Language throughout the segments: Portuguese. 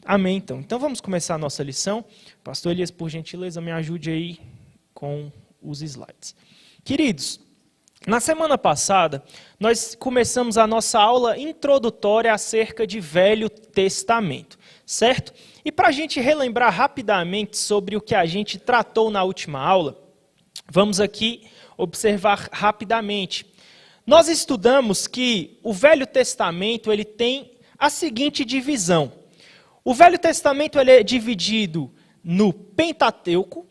Amém, então. Então vamos começar a nossa lição. Pastor Elias, por gentileza, me ajude aí com os slides. Queridos, na semana passada, nós começamos a nossa aula introdutória acerca de Velho Testamento, certo? E para a gente relembrar rapidamente sobre o que a gente tratou na última aula, vamos aqui observar rapidamente. Nós estudamos que o Velho Testamento ele tem a seguinte divisão. O Velho Testamento ele é dividido no Pentateuco,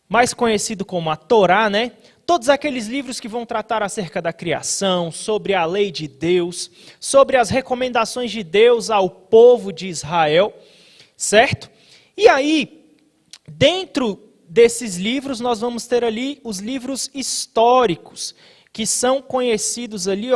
mais conhecido como a Torá, né? Todos aqueles livros que vão tratar acerca da criação, sobre a lei de Deus, sobre as recomendações de Deus ao povo de Israel, certo? E aí, dentro desses livros, nós vamos ter ali os livros históricos, que são conhecidos ali,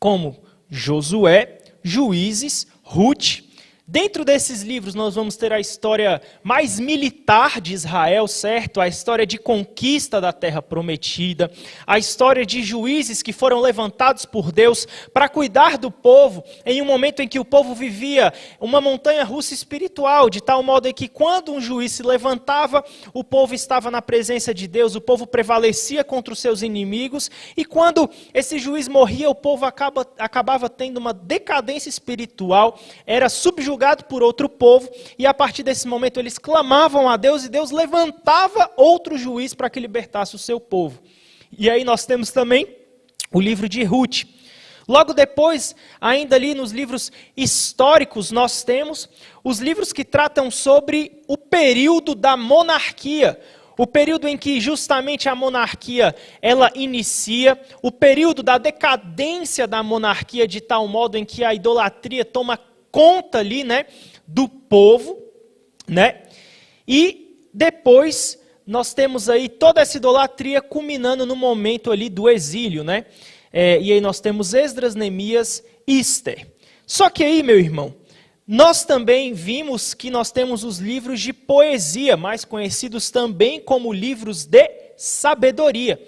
como Josué, Juízes, Ruth. Dentro desses livros nós vamos ter a história mais militar de Israel, certo? A história de conquista da terra prometida, a história de juízes que foram levantados por Deus para cuidar do povo em um momento em que o povo vivia uma montanha-russa espiritual, de tal modo que quando um juiz se levantava, o povo estava na presença de Deus, o povo prevalecia contra os seus inimigos, e quando esse juiz morria, o povo acabava tendo uma decadência espiritual, era subjugado por outro povo, e a partir desse momento eles clamavam a Deus, e Deus levantava outro juiz para que libertasse o seu povo. E aí nós temos também o livro de Ruth. Logo depois, ainda ali nos livros históricos, nós temos os livros que tratam sobre o período da monarquia, o período em que justamente a monarquia ela inicia, o período da decadência da monarquia, de tal modo em que a idolatria toma conta ali, né, do povo, né? E depois nós temos aí toda essa idolatria culminando no momento ali do exílio, né? E aí nós temos Esdras, Neemias e Ester. Só que aí, meu irmão, nós também vimos que nós temos os livros de poesia, mais conhecidos também como livros de sabedoria.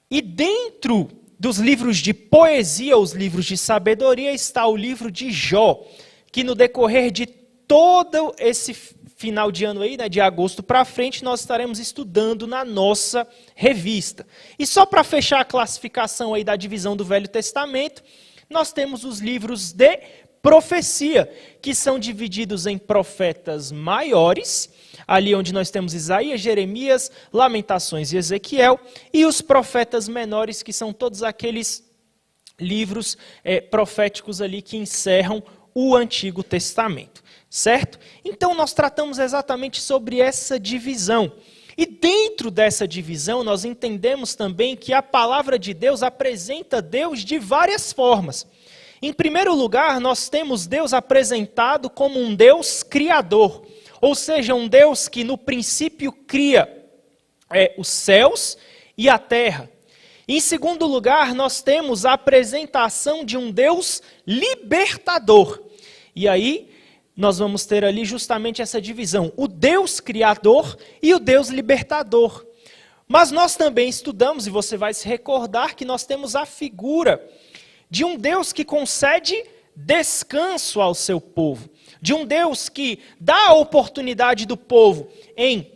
E dentro dos livros de poesia, os livros de sabedoria, está o livro de Jó, que no decorrer de todo esse final de ano aí, né, de agosto para frente, nós estaremos estudando na nossa revista. E só para fechar a classificação aí da divisão do Velho Testamento, nós temos os livros de profecia, que são divididos em profetas maiores, ali onde nós temos Isaías, Jeremias, Lamentações e Ezequiel, e os profetas menores, que são todos aqueles livros proféticos ali que encerram o Antigo Testamento, certo? Então nós tratamos exatamente sobre essa divisão. E dentro dessa divisão nós entendemos também que a palavra de Deus apresenta Deus de várias formas. Em primeiro lugar, nós temos Deus apresentado como um Deus criador, ou seja, um Deus que no princípio cria os céus e a terra. Em segundo lugar, nós temos a apresentação de um Deus libertador. E aí, nós vamos ter ali justamente essa divisão, o Deus criador e o Deus libertador. Mas nós também estudamos, e você vai se recordar, que nós temos a figura de um Deus que concede descanso ao seu povo, de um Deus que dá a oportunidade do povo em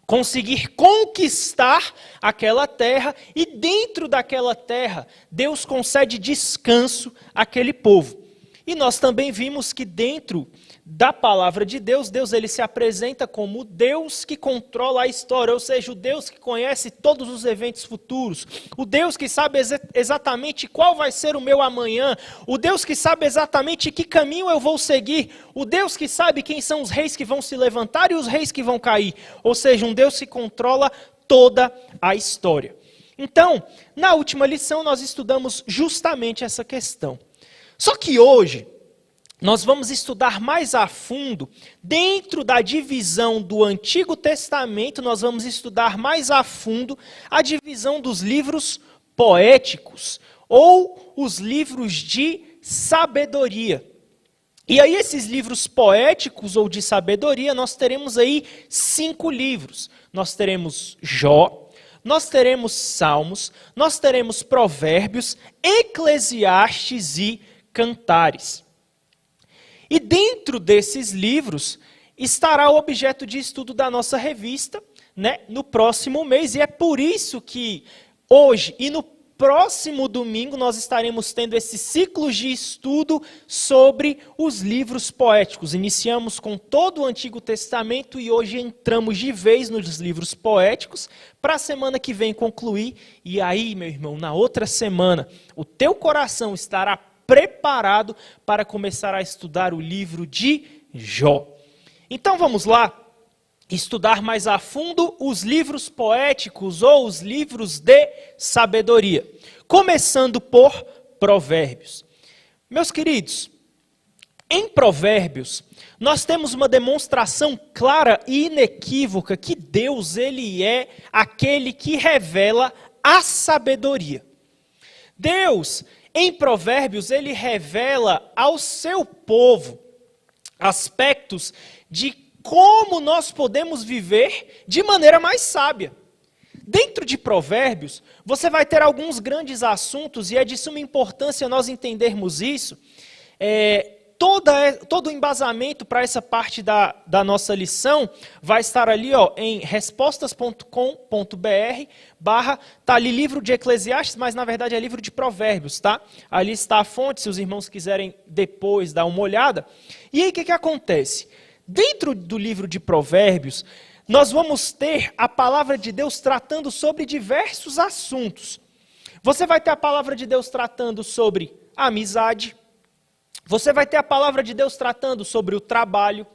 conseguir conquistar aquela terra, e dentro daquela terra, Deus concede descanso àquele povo. E nós também vimos que dentro da palavra de Deus, Deus ele se apresenta como o Deus que controla a história, ou seja, o Deus que conhece todos os eventos futuros, o Deus que sabe exatamente qual vai ser o meu amanhã, o Deus que sabe exatamente que caminho eu vou seguir, o Deus que sabe quem são os reis que vão se levantar e os reis que vão cair, ou seja, um Deus que controla toda a história. Então, na última lição nós estudamos justamente essa questão. Só que hoje nós vamos estudar mais a fundo, dentro da divisão do Antigo Testamento, nós vamos estudar mais a fundo a divisão dos livros poéticos, ou os livros de sabedoria. E aí esses livros poéticos ou de sabedoria, nós teremos aí 5 livros. Nós teremos Jó, nós teremos Salmos, nós teremos Provérbios, Eclesiastes e Cantares. E dentro desses livros estará o objeto de estudo da nossa revista, né, no próximo mês. E é por isso que hoje e no próximo domingo nós estaremos tendo esses ciclos de estudo sobre os livros poéticos. Iniciamos com todo o Antigo Testamento e hoje entramos de vez nos livros poéticos para a semana que vem concluir. E aí, meu irmão, na outra semana, o teu coração estará preparado para começar a estudar o livro de Jó. Então vamos lá estudar mais a fundo os livros poéticos ou os livros de sabedoria, começando por Provérbios. Meus queridos, em Provérbios, nós temos uma demonstração clara e inequívoca que Deus, ele é aquele que revela a sabedoria. Deus, em Provérbios, ele revela ao seu povo aspectos de como nós podemos viver de maneira mais sábia. Dentro de Provérbios, você vai ter alguns grandes assuntos, e é de suma importância nós entendermos isso. Todo o embasamento para essa parte da nossa lição vai estar ali em respostas.com.br tá ali livro de Eclesiastes, mas na verdade é livro de Provérbios, tá? Ali está a fonte, se os irmãos quiserem depois dar uma olhada. E aí o que acontece? Dentro do livro de Provérbios, nós vamos ter a palavra de Deus tratando sobre diversos assuntos. Você vai ter a palavra de Deus tratando sobre a amizade. Você vai ter a palavra de Deus tratando sobre o trabalho.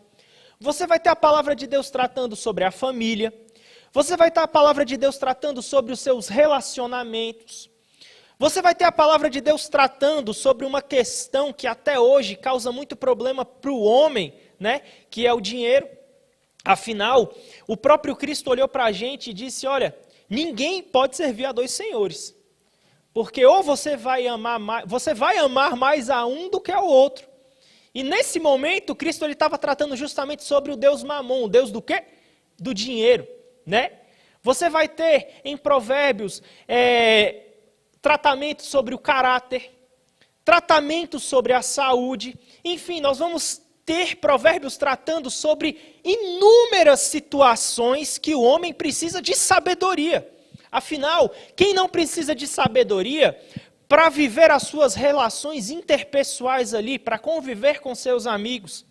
Você vai ter a palavra de Deus tratando sobre a família. Você vai ter a palavra de Deus tratando sobre os seus relacionamentos. Você vai ter a palavra de Deus tratando sobre uma questão que até hoje causa muito problema para o homem, né? Que é o dinheiro. Afinal, o próprio Cristo olhou para a gente e disse, olha, ninguém pode servir a dois senhores. Porque ou você vai amar mais a um do que ao outro. E nesse momento, Cristo estava tratando justamente sobre o Deus Mamon, o Deus do quê? Do dinheiro, né? Você vai ter em Provérbios tratamento sobre o caráter, tratamento sobre a saúde. Enfim, nós vamos ter Provérbios tratando sobre inúmeras situações que o homem precisa de sabedoria. Afinal, quem não precisa de sabedoria para viver as suas relações interpessoais ali, para conviver com seus amigos?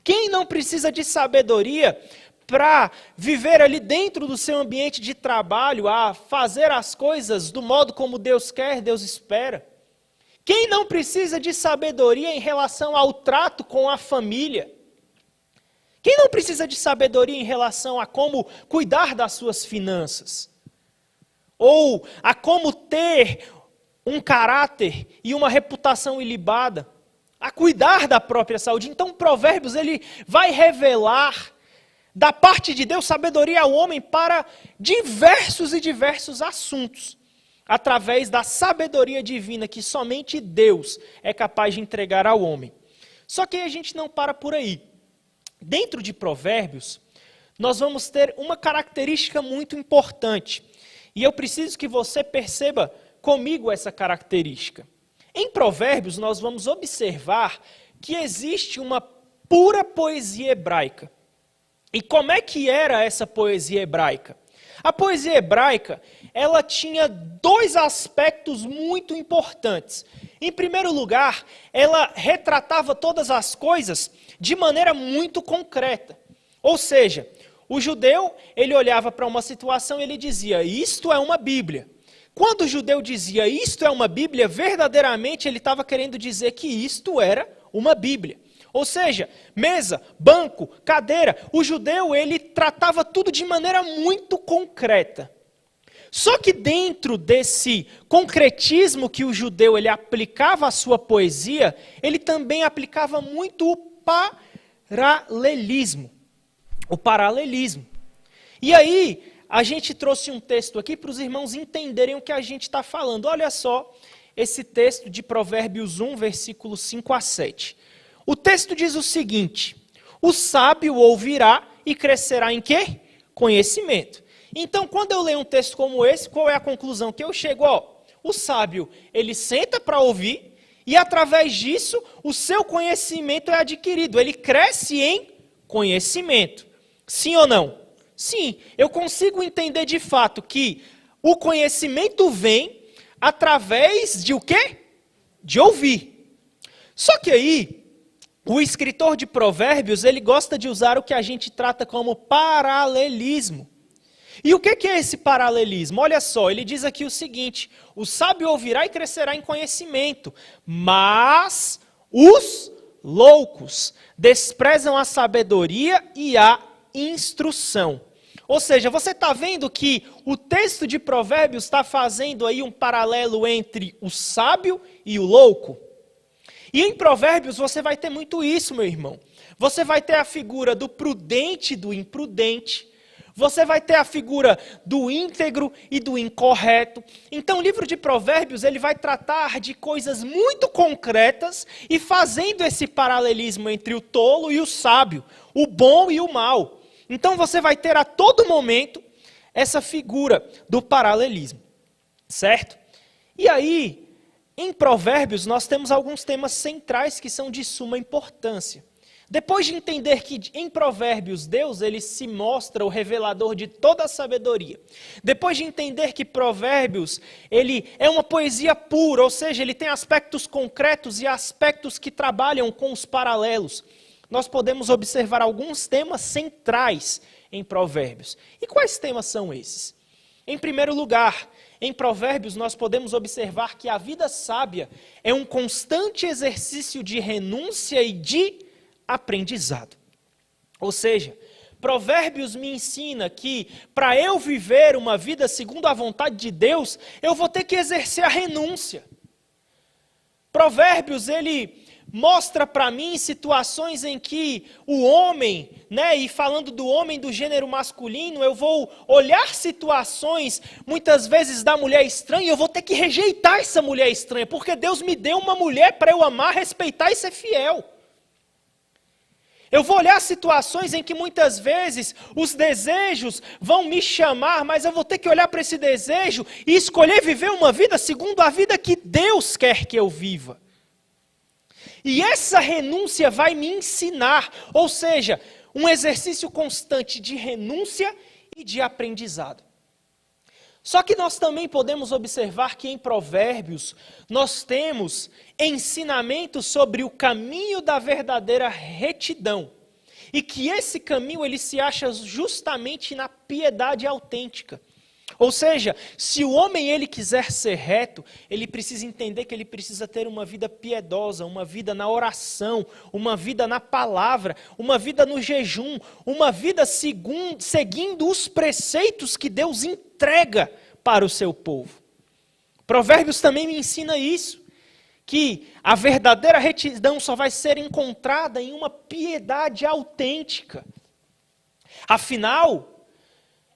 Quem não precisa de sabedoria para viver ali dentro do seu ambiente de trabalho, a fazer as coisas do modo como Deus quer, Deus espera? Quem não precisa de sabedoria em relação ao trato com a família? Quem não precisa de sabedoria em relação a como cuidar das suas finanças? Ou a como ter um caráter e uma reputação ilibada? A cuidar da própria saúde? Então, Provérbios, ele vai revelar da parte de Deus sabedoria ao homem para diversos e diversos assuntos, através da sabedoria divina que somente Deus é capaz de entregar ao homem. Só que a gente não para por aí. Dentro de Provérbios, nós vamos ter uma característica muito importante. E eu preciso que você perceba comigo essa característica. Em Provérbios, nós vamos observar que existe uma pura poesia hebraica. E como é que era essa poesia hebraica? A poesia hebraica, ela tinha dois aspectos muito importantes. Em primeiro lugar, ela retratava todas as coisas de maneira muito concreta. Ou seja, o judeu, ele olhava para uma situação e ele dizia, isto é uma Bíblia. Quando o judeu dizia, isto é uma Bíblia, verdadeiramente ele estava querendo dizer que isto era uma Bíblia. Ou seja, mesa, banco, cadeira, o judeu ele tratava tudo de maneira muito concreta. Só que dentro desse concretismo que o judeu ele aplicava à sua poesia, ele também aplicava muito o paralelismo. O paralelismo. E aí, a gente trouxe um texto aqui para os irmãos entenderem o que a gente está falando. Olha só esse texto de Provérbios 1, versículos 5 a 7. O texto diz o seguinte, o sábio ouvirá e crescerá em quê? Conhecimento. Então, quando eu leio um texto como esse, qual é a conclusão que eu chego? O sábio, ele senta para ouvir E através disso, o seu conhecimento é adquirido. Ele cresce em conhecimento. Sim ou não? Sim, eu consigo entender de fato que o conhecimento vem através de o quê? De ouvir. Só que aí, o escritor de Provérbios, ele gosta de usar o que a gente trata como paralelismo. E o que é esse paralelismo? Olha só, ele diz aqui o seguinte: o sábio ouvirá e crescerá em conhecimento, mas os loucos desprezam a sabedoria e a instrução. Ou seja, você está vendo que o texto de Provérbios está fazendo aí um paralelo entre o sábio e o louco? E em Provérbios você vai ter muito isso, meu irmão. Você vai ter a figura do prudente e do imprudente. Você vai ter a figura do íntegro e do incorreto. Então o livro de Provérbios ele vai tratar de coisas muito concretas e fazendo esse paralelismo entre o tolo e o sábio, o bom e o mal. Então você vai ter a todo momento essa figura do paralelismo, certo? E aí, em Provérbios nós temos alguns temas centrais que são de suma importância. Depois de entender que em Provérbios Deus ele se mostra o revelador de toda a sabedoria. Depois de entender que Provérbios ele é uma poesia pura, ou seja, ele tem aspectos concretos e aspectos que trabalham com os paralelos. Nós podemos observar alguns temas centrais em Provérbios. E quais temas são esses? Em primeiro lugar, em Provérbios nós podemos observar que a vida sábia é um constante exercício de renúncia e de aprendizado. Ou seja, Provérbios me ensina que para eu viver uma vida segundo a vontade de Deus, eu vou ter que exercer a renúncia. Provérbios, ele mostra para mim situações em que o homem, e falando do homem do gênero masculino, eu vou olhar situações, muitas vezes da mulher estranha, e eu vou ter que rejeitar essa mulher estranha, porque Deus me deu uma mulher para eu amar, respeitar e ser fiel. Eu vou olhar situações em que muitas vezes os desejos vão me chamar, mas eu vou ter que olhar para esse desejo e escolher viver uma vida segundo a vida que Deus quer que eu viva. E essa renúncia vai me ensinar, ou seja, um exercício constante de renúncia e de aprendizado. Só que nós também podemos observar que em Provérbios nós temos ensinamentos sobre o caminho da verdadeira retidão. E que esse caminho ele se acha justamente na piedade autêntica. Ou seja, se o homem ele quiser ser reto, ele precisa entender que ele precisa ter uma vida piedosa, uma vida na oração, uma vida na palavra, uma vida no jejum, uma vida seguindo os preceitos que Deus entrega para o seu povo. Provérbios também me ensina isso, que a verdadeira retidão só vai ser encontrada em uma piedade autêntica. Afinal,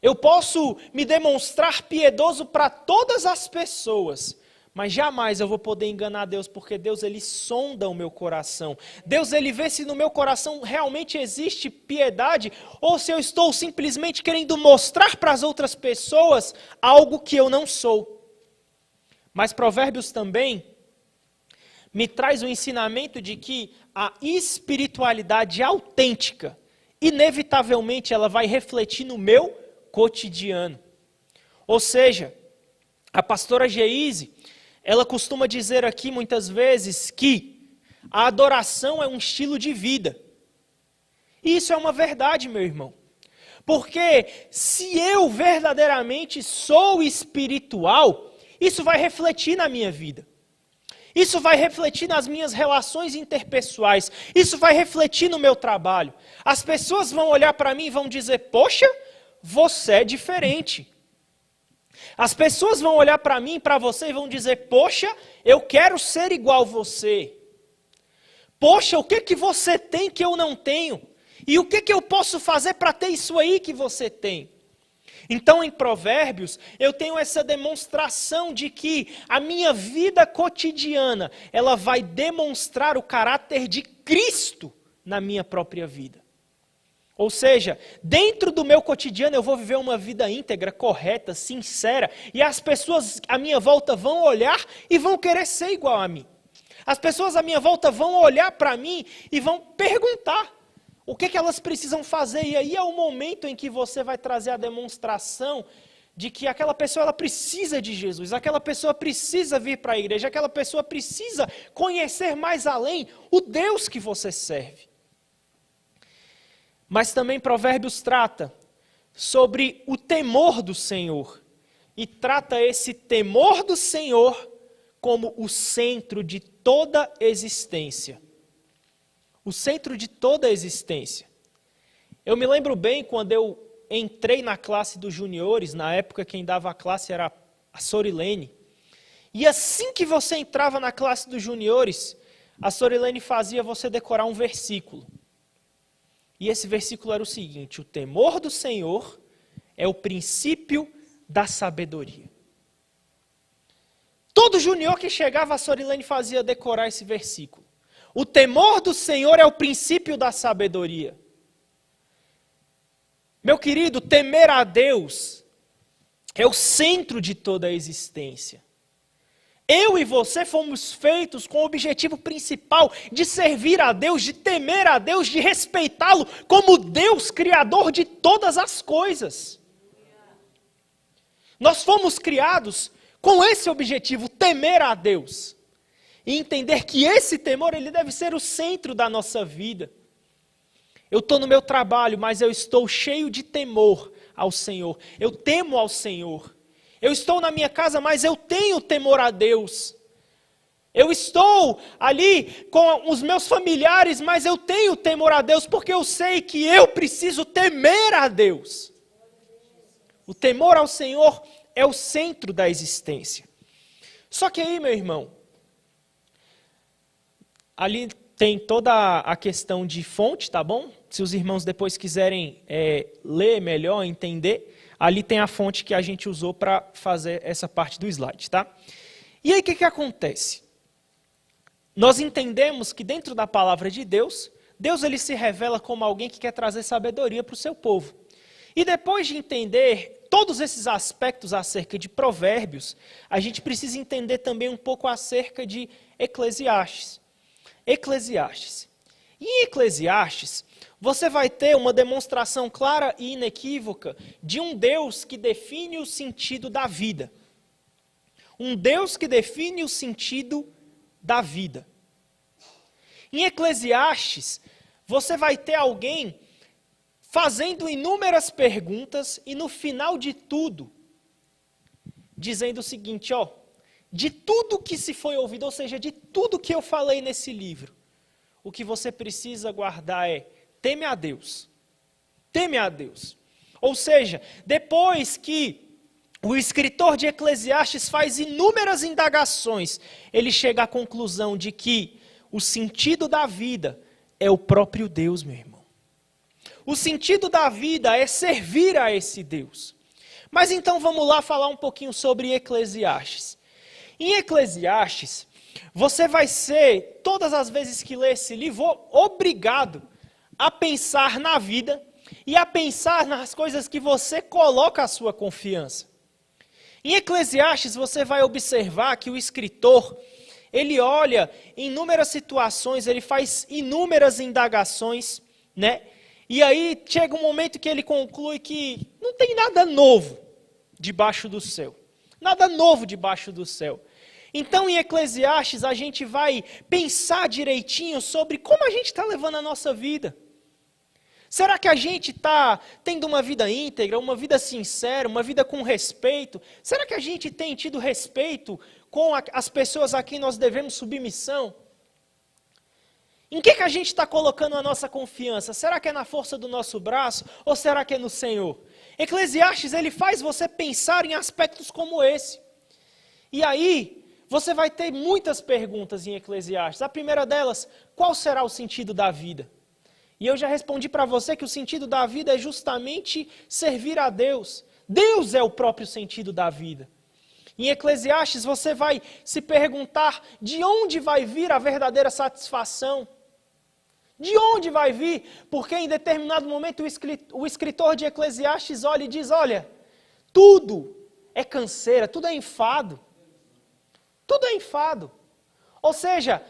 eu posso me demonstrar piedoso para todas as pessoas, mas jamais eu vou poder enganar Deus, porque Deus ele sonda o meu coração. Deus ele vê se no meu coração realmente existe piedade, ou se eu estou simplesmente querendo mostrar para as outras pessoas algo que eu não sou. Mas Provérbios também me traz o ensinamento de que a espiritualidade autêntica, inevitavelmente ela vai refletir no meu cotidiano. Ou seja, a pastora Geise, ela costuma dizer aqui muitas vezes que a adoração é um estilo de vida. E isso é uma verdade, meu irmão. Porque se eu verdadeiramente sou espiritual, isso vai refletir na minha vida. Isso vai refletir nas minhas relações interpessoais. Isso vai refletir no meu trabalho. As pessoas vão olhar para mim e vão dizer, poxa, você é diferente. As pessoas vão olhar para mim e para você e vão dizer, poxa, eu quero ser igual a você. Poxa, o que você tem que eu não tenho? E o que eu posso fazer para ter isso aí que você tem? Então, em Provérbios, eu tenho essa demonstração de que a minha vida cotidiana, ela vai demonstrar o caráter de Cristo na minha própria vida. Ou seja, dentro do meu cotidiano eu vou viver uma vida íntegra, correta, sincera, e as pessoas à minha volta vão olhar e vão querer ser igual a mim. As pessoas à minha volta vão olhar para mim e vão perguntar o que elas precisam fazer. E aí é o momento em que você vai trazer a demonstração de que aquela pessoa ela precisa de Jesus, aquela pessoa precisa vir para a igreja, aquela pessoa precisa conhecer mais além o Deus que você serve. Mas também Provérbios trata sobre o temor do Senhor. E trata esse temor do Senhor como o centro de toda existência. O centro de toda existência. Eu me lembro bem quando eu entrei na classe dos juniores, na época quem dava a classe era a Sorilene. E assim que você entrava na classe dos juniores, a Sorilene fazia você decorar um versículo. E esse versículo era o seguinte: o temor do Senhor é o princípio da sabedoria. Todo junior que chegava, a Sorilene fazia decorar esse versículo. O temor do Senhor é o princípio da sabedoria. Meu querido, temer a Deus é o centro de toda a existência. Eu e você fomos feitos com o objetivo principal de servir a Deus, de temer a Deus, de respeitá-lo como Deus, criador de todas as coisas. Nós fomos criados com esse objetivo, temer a Deus. E entender que esse temor ele deve ser o centro da nossa vida. Eu estou no meu trabalho, mas eu estou cheio de temor ao Senhor. Eu temo ao Senhor. Eu estou na minha casa, mas eu tenho temor a Deus. Eu estou ali com os meus familiares, mas eu tenho temor a Deus, porque eu sei que eu preciso temer a Deus. O temor ao Senhor é o centro da existência. Só que aí, meu irmão, ali tem toda a questão de fonte, tá bom? Se os irmãos depois quiserem ler melhor, entender, ali tem a fonte que a gente usou para fazer essa parte do slide, tá? E aí o que acontece? Nós entendemos que dentro da palavra de Deus, Deus ele se revela como alguém que quer trazer sabedoria para o seu povo. E depois de entender todos esses aspectos acerca de Provérbios, a gente precisa entender também um pouco acerca de Eclesiastes. Eclesiastes. E em Eclesiastes, você vai ter uma demonstração clara e inequívoca de um Deus que define o sentido da vida. Um Deus que define o sentido da vida. Em Eclesiastes, você vai ter alguém fazendo inúmeras perguntas e no final de tudo, dizendo o seguinte, ó, de tudo que se foi ouvido, ou seja, de tudo que eu falei nesse livro, o que você precisa guardar é, teme a Deus. Teme a Deus. Ou seja, depois que o escritor de Eclesiastes faz inúmeras indagações, ele chega à conclusão de que o sentido da vida é o próprio Deus, meu irmão. O sentido da vida é servir a esse Deus. Mas então vamos lá falar um pouquinho sobre Eclesiastes. Em Eclesiastes, você vai ser, todas as vezes que lê esse livro, obrigado a pensar na vida e a pensar nas coisas que você coloca a sua confiança. Em Eclesiastes, você vai observar que o escritor, ele olha em inúmeras situações, ele faz inúmeras indagações, né? E aí chega um momento que ele conclui que não tem nada novo debaixo do céu. Nada novo debaixo do céu. Então, em Eclesiastes, a gente vai pensar direitinho sobre como a gente está levando a nossa vida. Será que a gente está tendo uma vida íntegra, uma vida sincera, uma vida com respeito? Será que a gente tem tido respeito com as pessoas a quem nós devemos submissão? Em que a gente está colocando a nossa confiança? Será que é na força do nosso braço ou será que é no Senhor? Eclesiastes, ele faz você pensar em aspectos como esse. E aí, você vai ter muitas perguntas em Eclesiastes. A primeira delas, qual será o sentido da vida? E eu já respondi para você que o sentido da vida é justamente servir a Deus. Deus é o próprio sentido da vida. Em Eclesiastes, você vai se perguntar de onde vai vir a verdadeira satisfação. De onde vai vir? Porque em determinado momento o escritor de Eclesiastes olha e diz, olha, tudo é canseira, tudo é enfado. Tudo é enfado. Ou seja,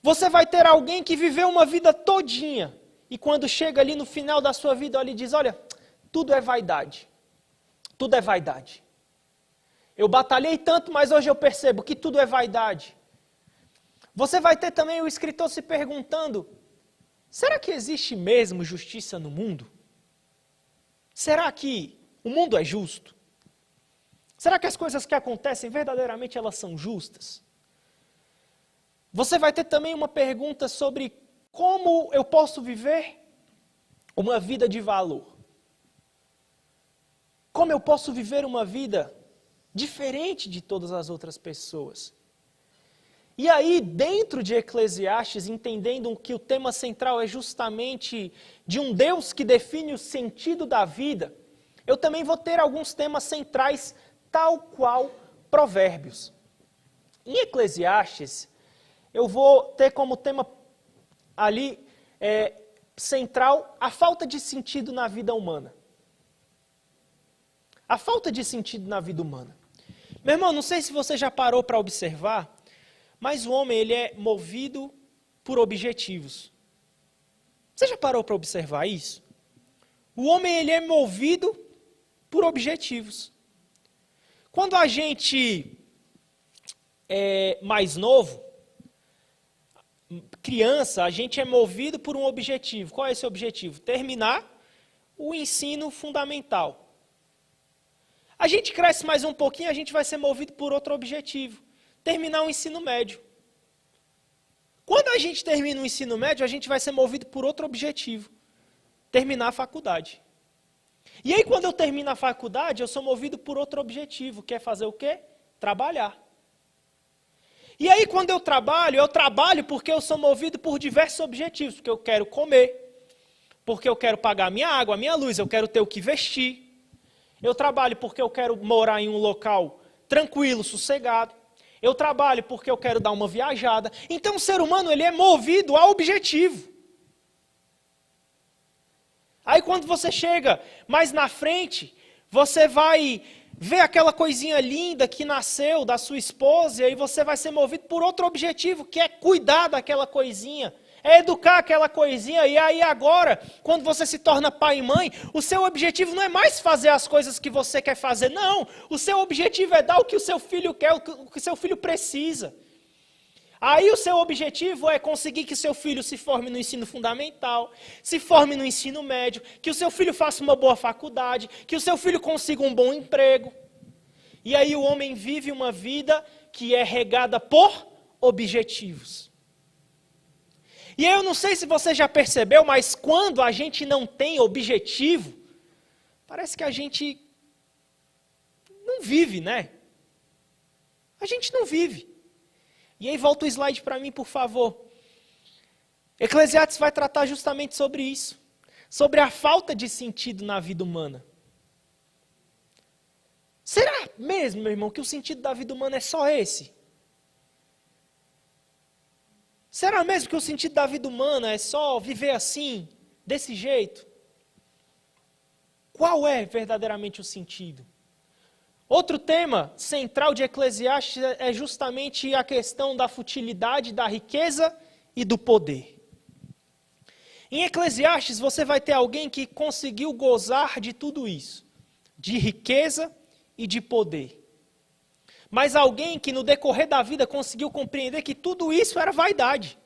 você vai ter alguém que viveu uma vida todinha, e quando chega ali no final da sua vida, olha e diz, olha, tudo é vaidade. Tudo é vaidade. Eu batalhei tanto, mas hoje eu percebo que tudo é vaidade. Você vai ter também o escritor se perguntando, será que existe mesmo justiça no mundo? Será que o mundo é justo? Será que as coisas que acontecem verdadeiramente elas são justas? Você vai ter também uma pergunta sobre como eu posso viver uma vida de valor. Como eu posso viver uma vida diferente de todas as outras pessoas? E aí, dentro de Eclesiastes, entendendo que o tema central é justamente de um Deus que define o sentido da vida, eu também vou ter alguns temas centrais, tal qual Provérbios. Em Eclesiastes, eu vou ter como tema ali central a falta de sentido na vida humana. A falta de sentido na vida humana. Meu irmão, não sei se você já parou para observar, mas o homem ele é movido por objetivos. Você já parou para observar isso? O homem ele é movido por objetivos. Quando a gente é mais novo, criança, a gente é movido por um objetivo. Qual é esse objetivo? Terminar o ensino fundamental. A gente cresce mais um pouquinho, a gente vai ser movido por outro objetivo. Terminar o ensino médio. Quando a gente termina o ensino médio, a gente vai ser movido por outro objetivo. Terminar a faculdade. E aí, quando eu termino a faculdade, eu sou movido por outro objetivo, que é fazer o quê? Trabalhar. E aí, quando eu trabalho porque eu sou movido por diversos objetivos, porque eu quero comer, porque eu quero pagar minha água, minha luz, eu quero ter o que vestir. Eu trabalho porque eu quero morar em um local tranquilo, sossegado. Eu trabalho porque eu quero dar uma viajada. Então, o ser humano ele é movido a objetivo. Aí, quando você chega mais na frente, você vai ver aquela coisinha linda que nasceu da sua esposa, e aí você vai ser movido por outro objetivo, que é cuidar daquela coisinha, é educar aquela coisinha, e aí agora, quando você se torna pai e mãe, o seu objetivo não é mais fazer as coisas que você quer fazer, não, o seu objetivo é dar o que o seu filho quer, o que o seu filho precisa. Aí o seu objetivo é conseguir que seu filho se forme no ensino fundamental, se forme no ensino médio, que o seu filho faça uma boa faculdade, que o seu filho consiga um bom emprego. E aí o homem vive uma vida que é regada por objetivos. E eu não sei se você já percebeu, mas quando a gente não tem objetivo, parece que a gente não vive, né? A gente não vive. E aí volta o slide para mim, por favor. Eclesiastes vai tratar justamente sobre isso. Sobre a falta de sentido na vida humana. Será mesmo, meu irmão, que o sentido da vida humana é só esse? Será mesmo que o sentido da vida humana é só viver assim, desse jeito? Qual é verdadeiramente o sentido? Outro tema central de Eclesiastes é justamente a questão da futilidade, da riqueza e do poder. Em Eclesiastes você vai ter alguém que conseguiu gozar de tudo isso, de riqueza e de poder. Mas alguém que no decorrer da vida conseguiu compreender que tudo isso era vaidade.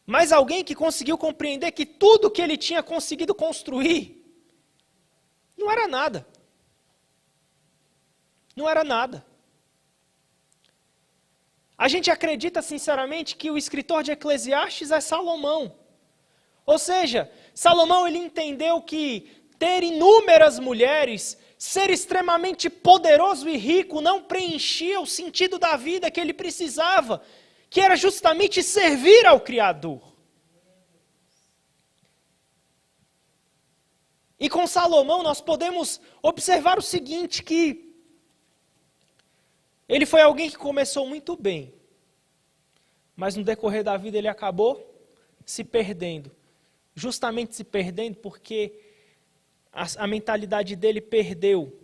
Mas alguém que conseguiu compreender que tudo que ele tinha conseguido construir não era nada. Não era nada. A gente acredita sinceramente que o escritor de Eclesiastes é Salomão. Ou seja, Salomão ele entendeu que ter inúmeras mulheres, ser extremamente poderoso e rico não preenchia o sentido da vida que ele precisava, que era justamente servir ao Criador. E com Salomão nós podemos observar o seguinte, que ele foi alguém que começou muito bem, mas no decorrer da vida ele acabou se perdendo. Justamente se perdendo porque a mentalidade dele perdeu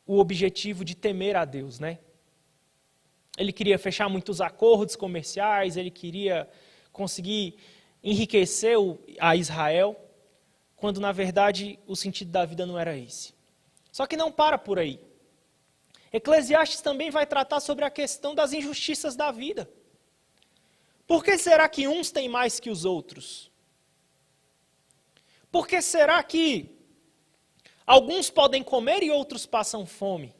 o objetivo de temer a Deus, né? ele queria fechar muitos acordos comerciais, ele queria conseguir enriquecer a Israel, quando na verdade o sentido da vida não era esse. Só que não para por aí. Eclesiastes também vai tratar sobre a questão das injustiças da vida. Por que será que uns têm mais que os outros? Por que será que alguns podem comer e outros passam fome?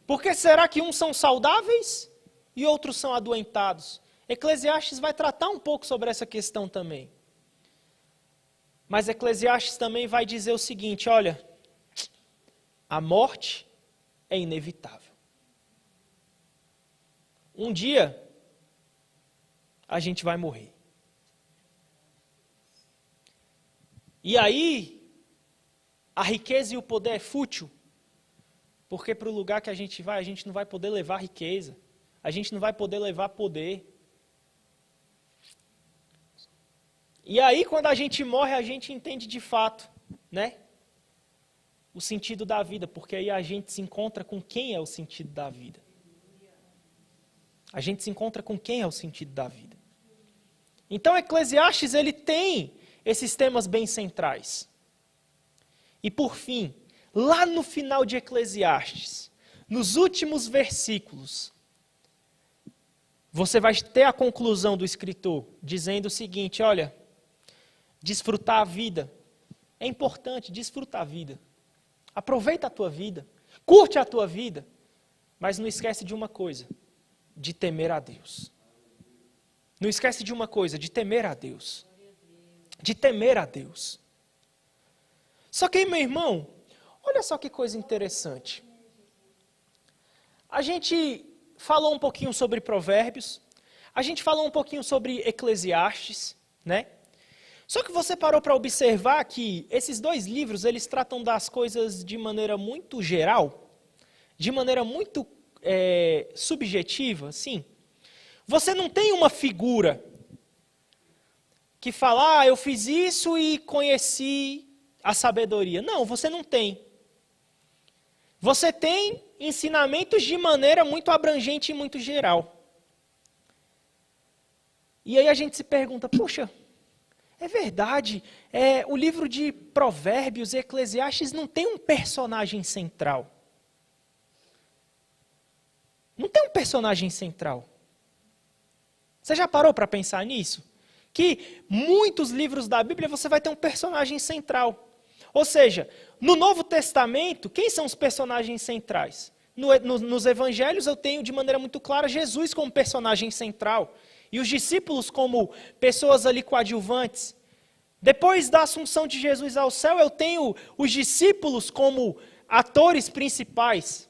Por que será que uns são saudáveis e outros são adoentados? Eclesiastes vai tratar um pouco sobre essa questão também. Mas Eclesiastes também vai dizer o seguinte, olha, a morte é inevitável. Um dia, a gente vai morrer. E aí, a riqueza e o poder é fútil, porque para o lugar que a gente não vai poder levar riqueza, a gente não vai poder levar poder. E aí, quando a gente morre, a gente entende de fato, né? O sentido da vida, porque aí a gente se encontra com quem é o sentido da vida. A gente se encontra com quem é o sentido da vida. Então, Eclesiastes, ele tem esses temas bem centrais. E por fim, lá no final de Eclesiastes, nos últimos versículos, você vai ter a conclusão do escritor, dizendo o seguinte, olha, desfrutar a vida é importante, desfruta a vida. Aproveita a tua vida, curte a tua vida, mas não esquece de uma coisa, de temer a Deus. Não esquece de uma coisa, de temer a Deus. De temer a Deus. Só que, meu irmão, olha só que coisa interessante. A gente falou um pouquinho sobre Provérbios, a gente falou um pouquinho sobre Eclesiastes, né? Só que você parou para observar que esses dois livros, eles tratam das coisas de maneira muito geral, de maneira muito subjetiva, assim. Você não tem uma figura que fala, eu fiz isso e conheci a sabedoria. Não, você não tem. Você tem ensinamentos de maneira muito abrangente e muito geral. E aí a gente se pergunta, puxa, é verdade, o livro de Provérbios e Eclesiastes não tem um personagem central. Não tem um personagem central. Você já parou para pensar nisso? Que muitos livros da Bíblia você vai ter um personagem central. Ou seja, no Novo Testamento, quem são os personagens centrais? Nos evangelhos eu tenho de maneira muito clara Jesus como personagem central. E os discípulos como pessoas ali coadjuvantes. Depois da assunção de Jesus ao céu, eu tenho os discípulos como atores principais.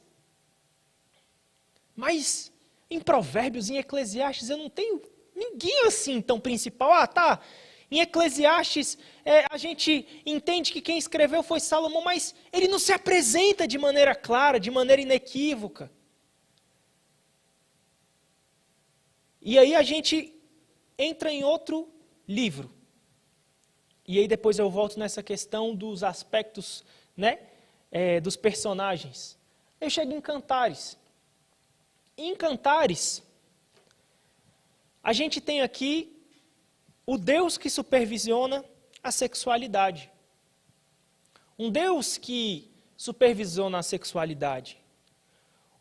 Mas em Provérbios, em Eclesiastes, eu não tenho ninguém assim tão principal. Em Eclesiastes, a gente entende que quem escreveu foi Salomão, mas ele não se apresenta de maneira clara, de maneira inequívoca. E aí a gente entra em outro livro. E aí depois eu volto nessa questão dos aspectos, né, dos personagens. Eu chego em Cantares. Em Cantares, a gente tem aqui o Deus que supervisiona a sexualidade. Um Deus que supervisiona a sexualidade.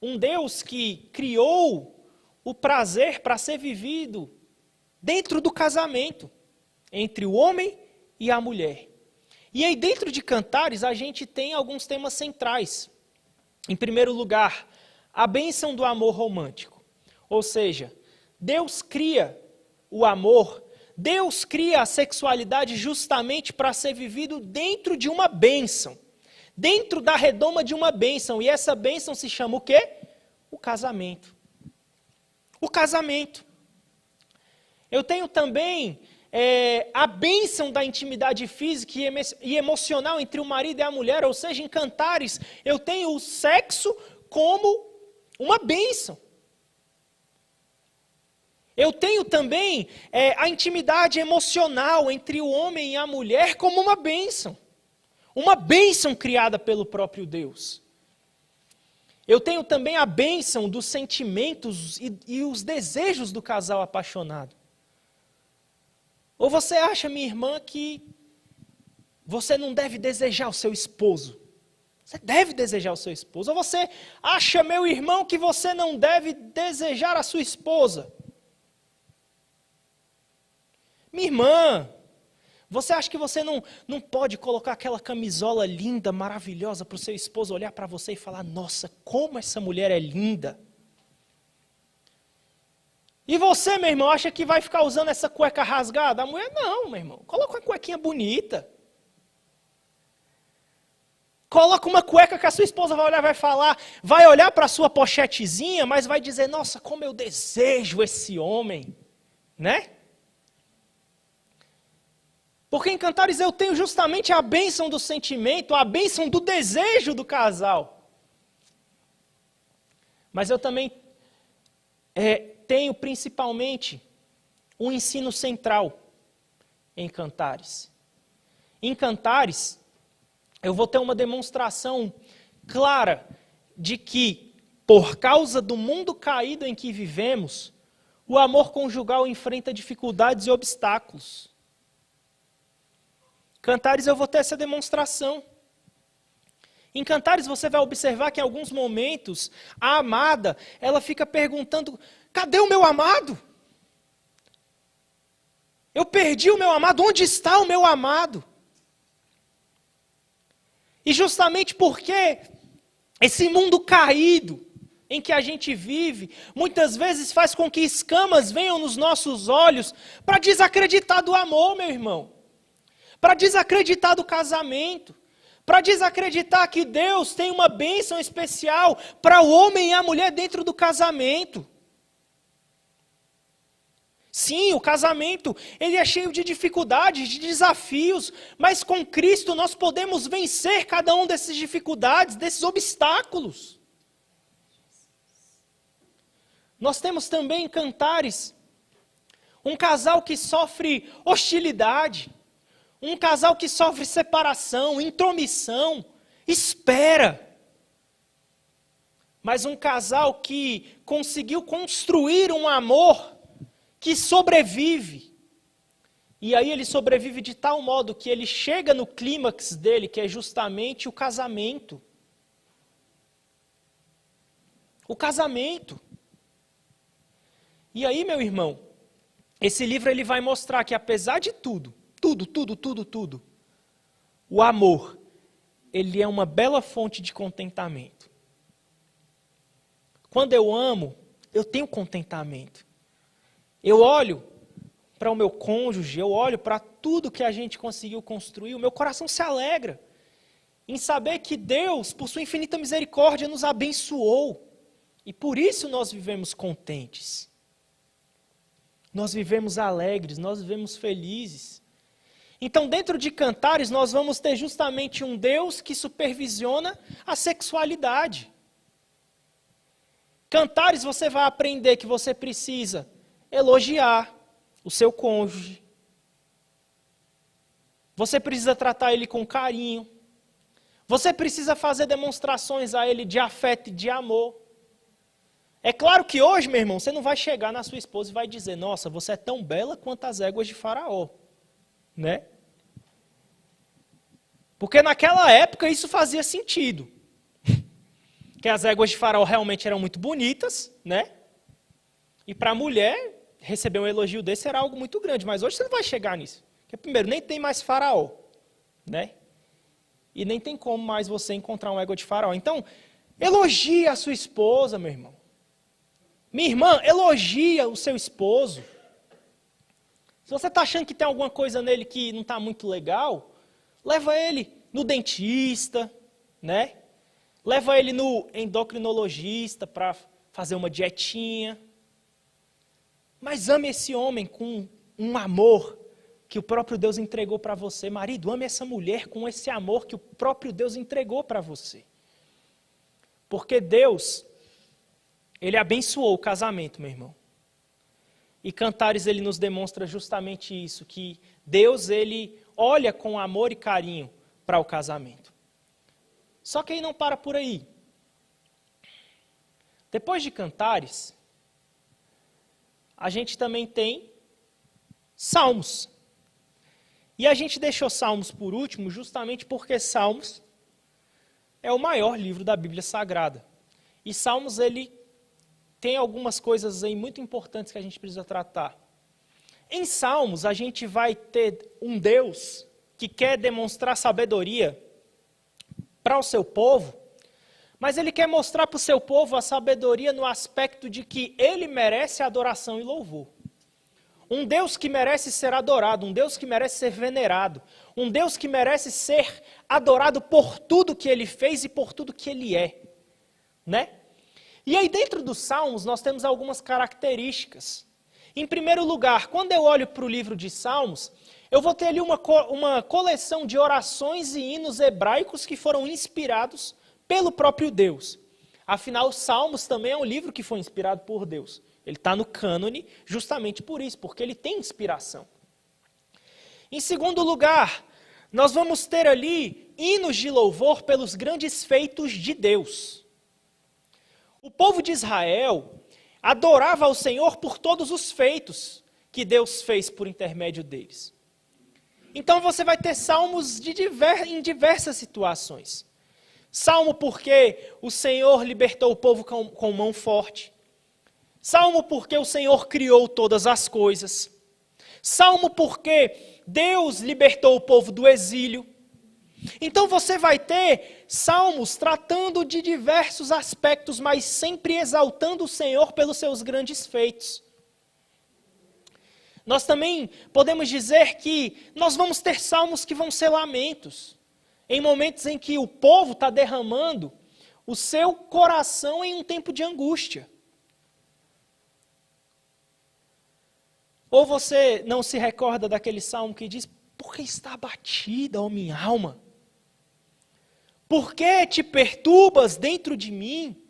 Um Deus que criou o prazer para ser vivido dentro do casamento, entre o homem e a mulher. E aí dentro de Cantares a gente tem alguns temas centrais. Em primeiro lugar, a bênção do amor romântico. Ou seja, Deus cria o amor, Deus cria a sexualidade justamente para ser vivido dentro de uma bênção. Dentro da redoma de uma bênção. E essa bênção se chama o quê? O casamento. O casamento. Eu tenho também a bênção da intimidade física e emocional entre o marido e a mulher. Ou seja, em Cantares, eu tenho o sexo como uma bênção. Eu tenho também a intimidade emocional entre o homem e a mulher como uma bênção. Uma bênção criada pelo próprio Deus. Eu tenho também a bênção dos sentimentos e os desejos do casal apaixonado. Ou você acha, minha irmã, que você não deve desejar o seu esposo? Você deve desejar o seu esposo. Ou você acha, meu irmão, que você não deve desejar a sua esposa? Minha irmã, você acha que você não pode colocar aquela camisola linda, maravilhosa, para o seu esposo olhar para você e falar, nossa, como essa mulher é linda? E você, meu irmão, acha que vai ficar usando essa cueca rasgada? A mulher não, meu irmão. Coloca uma cuequinha bonita. Coloca uma cueca que a sua esposa vai olhar e vai falar, vai olhar para a sua pochetezinha, mas vai dizer, nossa, como eu desejo esse homem, né? Porque em Cantares eu tenho justamente a bênção do sentimento, a bênção do desejo do casal. Mas eu também tenho principalmente um ensino central em Cantares. Em Cantares, eu vou ter uma demonstração clara de que, por causa do mundo caído em que vivemos, o amor conjugal enfrenta dificuldades e obstáculos. Cantares eu vou ter essa demonstração. Em Cantares você vai observar que em alguns momentos a amada, ela fica perguntando, cadê o meu amado? Eu perdi o meu amado, onde está o meu amado? E justamente porque esse mundo caído em que a gente vive, muitas vezes faz com que escamas venham nos nossos olhos para desacreditar do amor, meu irmão. Para desacreditar do casamento. Para desacreditar que Deus tem uma bênção especial para o homem e a mulher dentro do casamento. Sim, o casamento, ele é cheio de dificuldades, de desafios, mas com Cristo nós podemos vencer cada um dessas dificuldades, desses obstáculos. Nós temos também em Cantares um casal que sofre hostilidade, um casal que sofre separação, intromissão, espera. Mas um casal que conseguiu construir um amor que sobrevive. E aí ele sobrevive de tal modo que ele chega no clímax dele, que é justamente o casamento. O casamento. E aí, meu irmão, esse livro ele vai mostrar que apesar de tudo, o amor, ele é uma bela fonte de contentamento. Quando eu amo, eu tenho contentamento. Eu olho para o meu cônjuge, eu olho para tudo que a gente conseguiu construir, o meu coração se alegra em saber que Deus, por sua infinita misericórdia, nos abençoou. E por isso nós vivemos contentes. Nós vivemos alegres, nós vivemos felizes. Então, dentro de Cantares, nós vamos ter justamente um Deus que supervisiona a sexualidade. Cantares, você vai aprender que você precisa elogiar o seu cônjuge. Você precisa tratar ele com carinho. Você precisa fazer demonstrações a ele de afeto e de amor. É claro que hoje, meu irmão, você não vai chegar na sua esposa e vai dizer, nossa, você é tão bela quanto as éguas de Faraó. Né? Porque naquela época isso fazia sentido. Que as éguas de Faraó realmente eram muito bonitas, né? E para a mulher, receber um elogio desse era algo muito grande. Mas hoje você não vai chegar nisso. Porque, primeiro, nem tem mais Faraó. Né? E nem tem como mais você encontrar uma égua de Faraó. Então, elogie a sua esposa, meu irmão. Minha irmã, elogia o seu esposo. Se você está achando que tem alguma coisa nele que não está muito legal, leva ele no dentista, né? Leva ele no endocrinologista para fazer uma dietinha. Mas ame esse homem com um amor que o próprio Deus entregou para você. Marido, ame essa mulher com esse amor que o próprio Deus entregou para você. Porque Deus, Ele abençoou o casamento, meu irmão. E Cantares, ele nos demonstra justamente isso, que Deus, ele olha com amor e carinho para o casamento. Só que aí não para por aí. Depois de Cantares, a gente também tem Salmos. E a gente deixou Salmos por último justamente porque Salmos é o maior livro da Bíblia Sagrada. E Salmos, ele tem algumas coisas aí muito importantes que a gente precisa tratar. Em Salmos, a gente vai ter um Deus que quer demonstrar sabedoria para o seu povo, mas ele quer mostrar para o seu povo a sabedoria no aspecto de que ele merece adoração e louvor. Um Deus que merece ser adorado, um Deus que merece ser venerado, um Deus que merece ser adorado por tudo que ele fez e por tudo que ele é, né? E aí dentro dos Salmos nós temos algumas características. Em primeiro lugar, quando eu olho para o livro de Salmos, eu vou ter ali uma coleção de orações e hinos hebraicos que foram inspirados pelo próprio Deus. Afinal, Salmos também é um livro que foi inspirado por Deus. Ele está no cânone justamente por isso, porque ele tem inspiração. Em segundo lugar, nós vamos ter ali hinos de louvor pelos grandes feitos de Deus. O povo de Israel adorava ao Senhor por todos os feitos que Deus fez por intermédio deles. Então você vai ter salmos em diversas situações. Salmo porque o Senhor libertou o povo com mão forte. Salmo porque o Senhor criou todas as coisas. Salmo porque Deus libertou o povo do exílio. Então você vai ter salmos tratando de diversos aspectos, mas sempre exaltando o Senhor pelos seus grandes feitos. Nós também podemos dizer que nós vamos ter salmos que vão ser lamentos, em momentos em que o povo está derramando o seu coração em um tempo de angústia. Ou você não se recorda daquele salmo que diz: por que está abatida, ó minha alma? Por que te perturbas dentro de mim?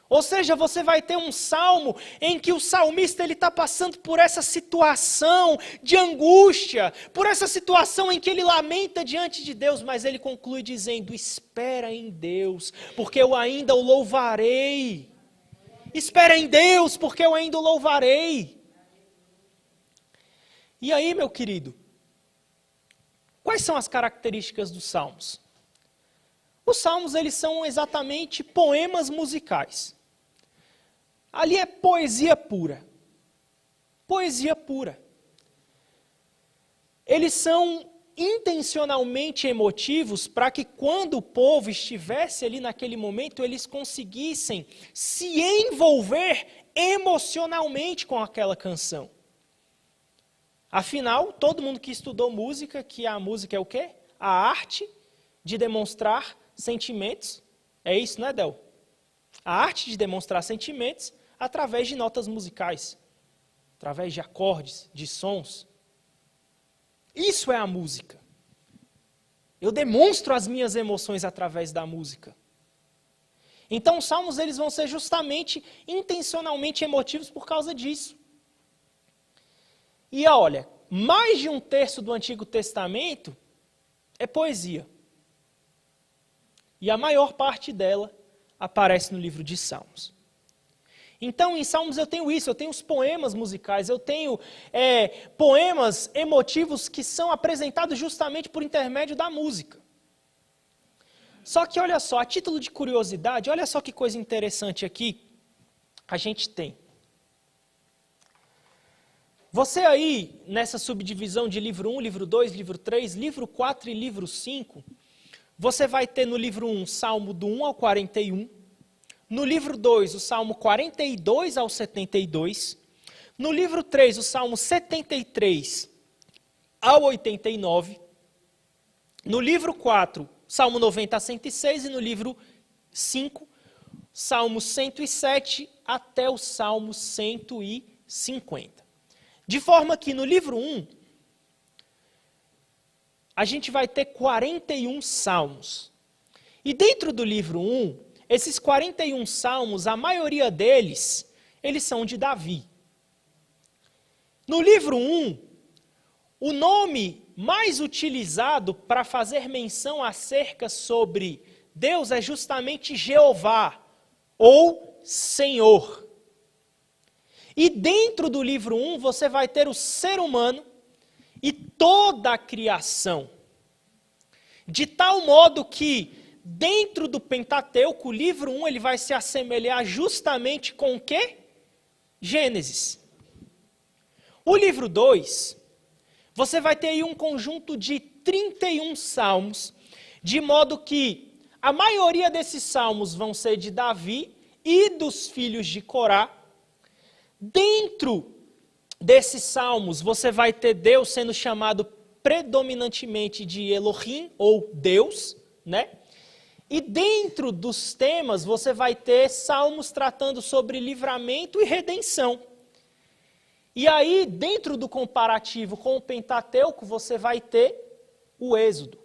Ou seja, você vai ter um salmo em que o salmista está passando por essa situação de angústia, por essa situação em que ele lamenta diante de Deus, mas ele conclui dizendo: espera em Deus, porque eu ainda o louvarei. Espera em Deus, porque eu ainda o louvarei. E aí, meu querido, quais são as características dos salmos? Os salmos, eles são exatamente poemas musicais. Ali é poesia pura. Poesia pura. Eles são intencionalmente emotivos para que quando o povo estivesse ali naquele momento, eles conseguissem se envolver emocionalmente com aquela canção. Afinal, todo mundo que estudou música, que a música é o quê? A arte de demonstrar sentimentos. É isso, né, Del? A arte de demonstrar sentimentos através de notas musicais, através de acordes, de sons. Isso é a música. Eu demonstro as minhas emoções através da música. Então, os salmos, eles vão ser justamente intencionalmente emotivos por causa disso. E olha, mais de 1/3 do Antigo Testamento é poesia. E a maior parte dela aparece no livro de Salmos. Então, em Salmos eu tenho isso, eu tenho os poemas musicais, eu tenho poemas emotivos que são apresentados justamente por intermédio da música. Só que olha só, a título de curiosidade, olha só que coisa interessante aqui a gente tem. Você aí, nessa subdivisão de livro 1, livro 2, livro 3, livro 4 e livro 5, você vai ter no livro 1, Salmo do 1 ao 41, no livro 2, o Salmo 42 ao 72, no livro 3, o Salmo 73 ao 89, no livro 4, Salmo 90 a 106 e no livro 5, Salmo 107 até o Salmo 150. De forma que no livro 1, a gente vai ter 41 salmos. E dentro do livro 1, esses 41 salmos, a maioria deles, eles são de Davi. No livro 1, o nome mais utilizado para fazer menção acerca sobre Deus é justamente Jeová, ou Senhor. E dentro do livro 1, você vai ter o ser humano e toda a criação. De tal modo que, dentro do Pentateuco, o livro 1 ele vai se assemelhar justamente com o quê? Gênesis. O livro 2, você vai ter aí um conjunto de 31 salmos, de modo que a maioria desses salmos vão ser de Davi e dos filhos de Corá. Dentro desses salmos, você vai ter Deus sendo chamado predominantemente de Elohim, ou Deus, né? E dentro dos temas, você vai ter salmos tratando sobre livramento e redenção. E aí, dentro do comparativo com o Pentateuco, você vai ter o Êxodo.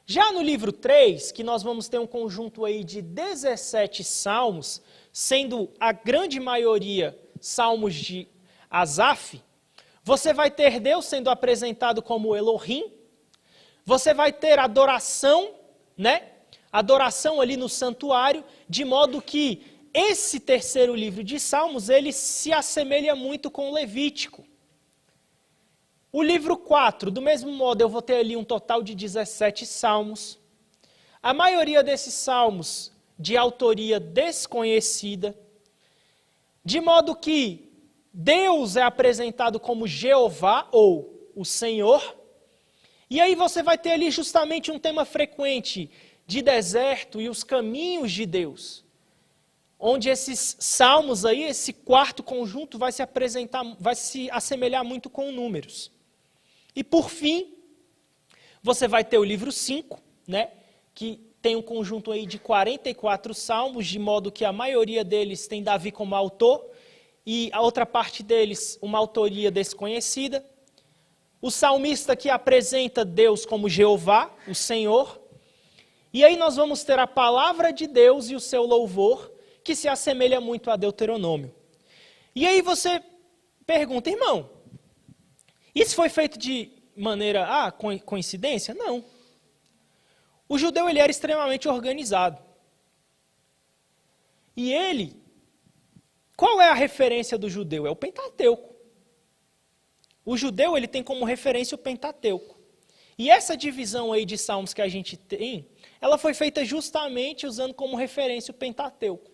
Já no livro 3, que nós vamos ter um conjunto aí de 17 salmos, sendo a grande maioria salmos de Asaf, você vai ter Deus sendo apresentado como Elohim, você vai ter adoração, né? Adoração ali no santuário, de modo que esse terceiro livro de Salmos, ele se assemelha muito com o Levítico. O livro 4, do mesmo modo, eu vou ter ali um total de 17 salmos. A maioria desses salmos de autoria desconhecida, de modo que Deus é apresentado como Jeová, ou o Senhor, e aí você vai ter ali justamente um tema frequente de deserto e os caminhos de Deus, onde esses salmos aí, esse quarto conjunto vai se assemelhar muito com Números. E por fim, você vai ter o livro 5, né, que tem um conjunto aí de 44 salmos, de modo que a maioria deles tem Davi como autor, e a outra parte deles uma autoria desconhecida. O salmista que apresenta Deus como Jeová, o Senhor. E aí nós vamos ter a palavra de Deus e o seu louvor, que se assemelha muito a Deuteronômio. E aí você pergunta, irmão, isso foi feito de maneira, coincidência? Não. O judeu ele era extremamente organizado. E ele, qual é a referência do judeu? É o Pentateuco. O judeu ele tem como referência o Pentateuco. E essa divisão aí de salmos que a gente tem, ela foi feita justamente usando como referência o Pentateuco.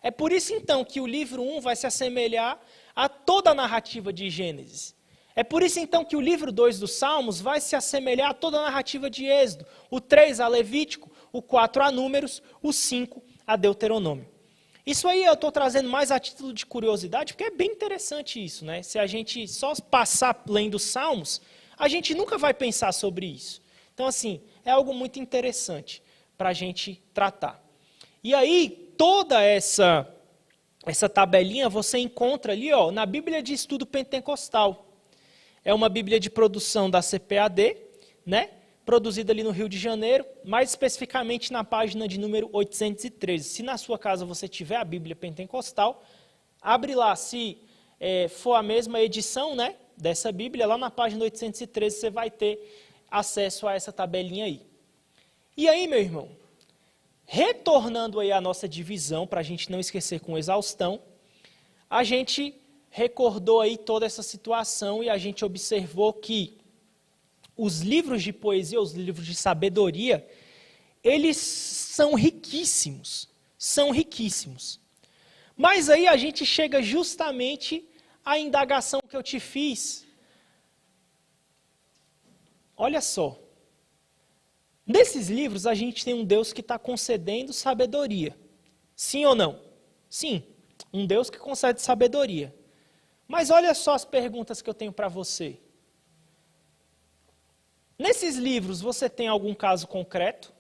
É por isso então que o livro 1 vai se assemelhar a toda a narrativa de Gênesis. É por isso então que o livro 2 dos Salmos vai se assemelhar a toda a narrativa de Êxodo, o 3 a Levítico, o 4 a Números, o 5 a Deuteronômio. Isso aí eu estou trazendo mais a título de curiosidade, porque é bem interessante isso, né? Se a gente só passar lendo os Salmos, a gente nunca vai pensar sobre isso. Então, assim, é algo muito interessante para a gente tratar. E aí, toda essa tabelinha você encontra ali, ó, na Bíblia de Estudo Pentecostal. É uma Bíblia de produção da CPAD, né? Produzida ali no Rio de Janeiro, mais especificamente na página de número 813. Se na sua casa você tiver a Bíblia Pentecostal, abre lá, se for a mesma edição, né, dessa Bíblia, lá na página 813 você vai ter acesso a essa tabelinha aí. E aí, meu irmão, retornando aí à nossa divisão, para a gente não esquecer com exaustão, a gente recordou aí toda essa situação e a gente observou que os livros de poesia, os livros de sabedoria, eles são riquíssimos, são riquíssimos. Mas aí a gente chega justamente à indagação que eu te fiz. Olha só, nesses livros a gente tem um Deus que está concedendo sabedoria. Sim ou não? Sim, um Deus que concede sabedoria. Mas olha só as perguntas que eu tenho para você. Nesses livros, você tem algum caso concreto?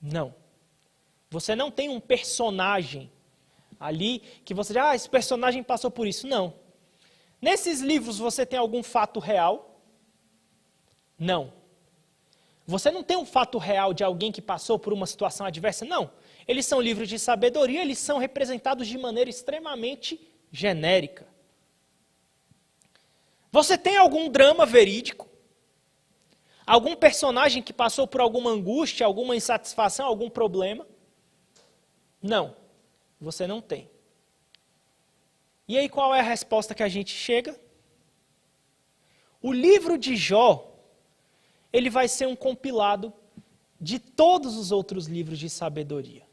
Não. Você não tem um personagem ali que você diz, esse personagem passou por isso. Não. Nesses livros, você tem algum fato real? Não. Você não tem um fato real de alguém que passou por uma situação adversa? Não. Eles são livros de sabedoria, eles são representados de maneira extremamente genérica. Você tem algum drama verídico? Algum personagem que passou por alguma angústia, alguma insatisfação, algum problema? Não, você não tem. E aí qual é a resposta que a gente chega? O livro de Jó, ele vai ser um compilado de todos os outros livros de sabedoria.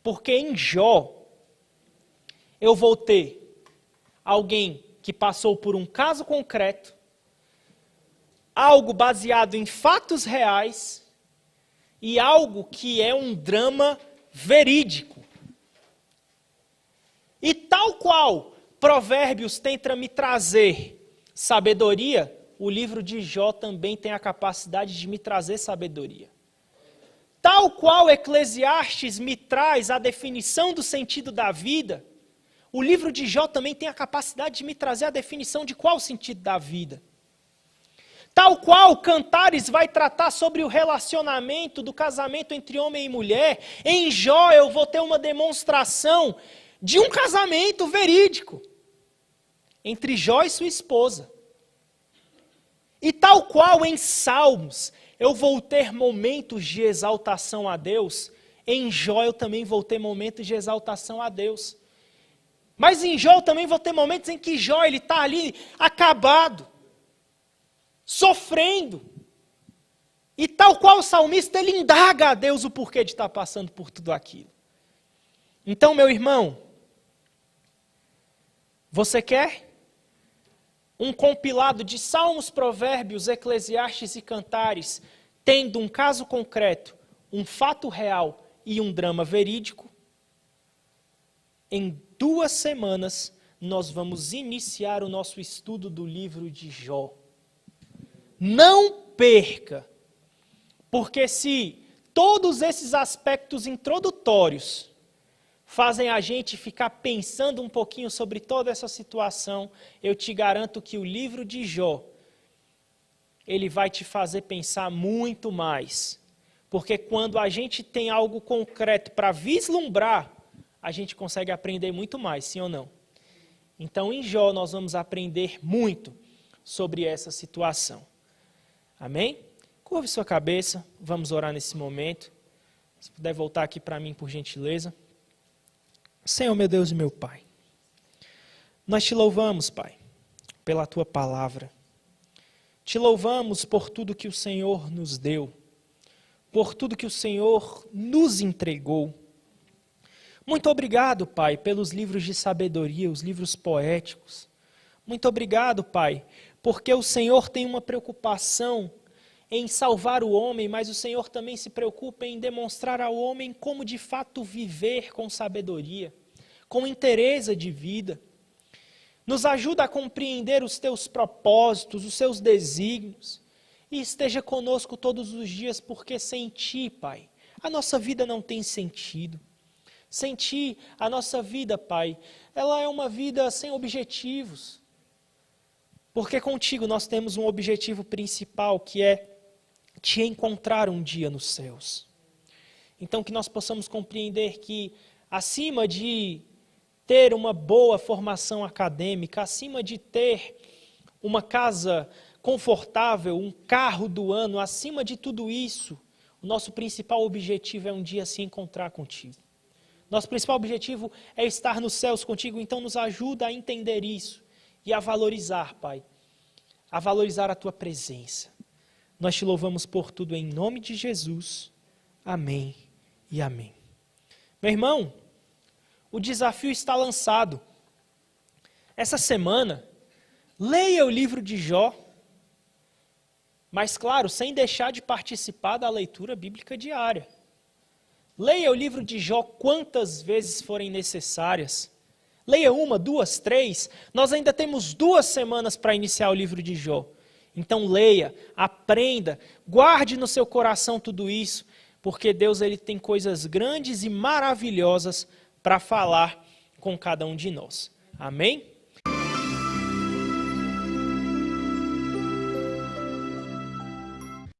Porque em Jó, eu vou ter alguém que passou por um caso concreto, algo baseado em fatos reais e algo que é um drama verídico. E tal qual Provérbios tenta me trazer sabedoria, o livro de Jó também tem a capacidade de me trazer sabedoria. Tal qual Eclesiastes me traz a definição do sentido da vida, o livro de Jó também tem a capacidade de me trazer a definição de qual o sentido da vida. Tal qual Cantares vai tratar sobre o relacionamento do casamento entre homem e mulher, em Jó eu vou ter uma demonstração de um casamento verídico entre Jó e sua esposa. E tal qual em Salmos eu vou ter momentos de exaltação a Deus, em Jó eu também vou ter momentos de exaltação a Deus. Mas em Jó eu também vou ter momentos em que Jó ele está ali acabado, sofrendo. E tal qual o salmista, ele indaga a Deus o porquê de estar passando por tudo aquilo. Então, meu irmão, você quer um compilado de Salmos, Provérbios, Eclesiastes e Cantares, tendo um caso concreto, um fato real e um drama verídico? Em 2 semanas, nós vamos iniciar o nosso estudo do livro de Jó. Não perca, porque se todos esses aspectos introdutórios fazem a gente ficar pensando um pouquinho sobre toda essa situação, eu te garanto que o livro de Jó, ele vai te fazer pensar muito mais. Porque quando a gente tem algo concreto para vislumbrar, a gente consegue aprender muito mais, sim ou não? Então, em Jó, nós vamos aprender muito sobre essa situação. Amém? Curve sua cabeça, vamos orar nesse momento. Se puder voltar aqui para mim, por gentileza. Senhor, meu Deus e meu Pai, nós te louvamos, Pai, pela Tua palavra. Te louvamos por tudo que o Senhor nos deu, por tudo que o Senhor nos entregou. Muito obrigado, Pai, pelos livros de sabedoria, os livros poéticos. Muito obrigado, Pai, porque o Senhor tem uma preocupação em salvar o homem, mas o Senhor também se preocupa em demonstrar ao homem como de fato viver com sabedoria, com inteireza de vida. Nos ajuda a compreender os teus propósitos, os seus desígnios, e esteja conosco todos os dias, porque sem ti, Pai, a nossa vida não tem sentido. Sem ti, a nossa vida, Pai, ela é uma vida sem objetivos. Porque contigo nós temos um objetivo principal, que é te encontrar um dia nos céus. Então que nós possamos compreender que, acima de ter uma boa formação acadêmica, acima de ter uma casa confortável, um carro do ano, acima de tudo isso, o nosso principal objetivo é um dia se encontrar contigo. Nosso principal objetivo é estar nos céus contigo, então nos ajuda a entender isso e a valorizar, Pai, a valorizar a Tua presença. Nós te louvamos por tudo em nome de Jesus. Amém e amém. Meu irmão, o desafio está lançado. Essa semana, leia o livro de Jó, mas claro, sem deixar de participar da leitura bíblica diária. Leia o livro de Jó quantas vezes forem necessárias. Leia 1, 2, 3. Nós ainda temos 2 semanas para iniciar o livro de Jó. Então leia, aprenda, guarde no seu coração tudo isso, porque Deus ele tem coisas grandes e maravilhosas para falar com cada um de nós. Amém?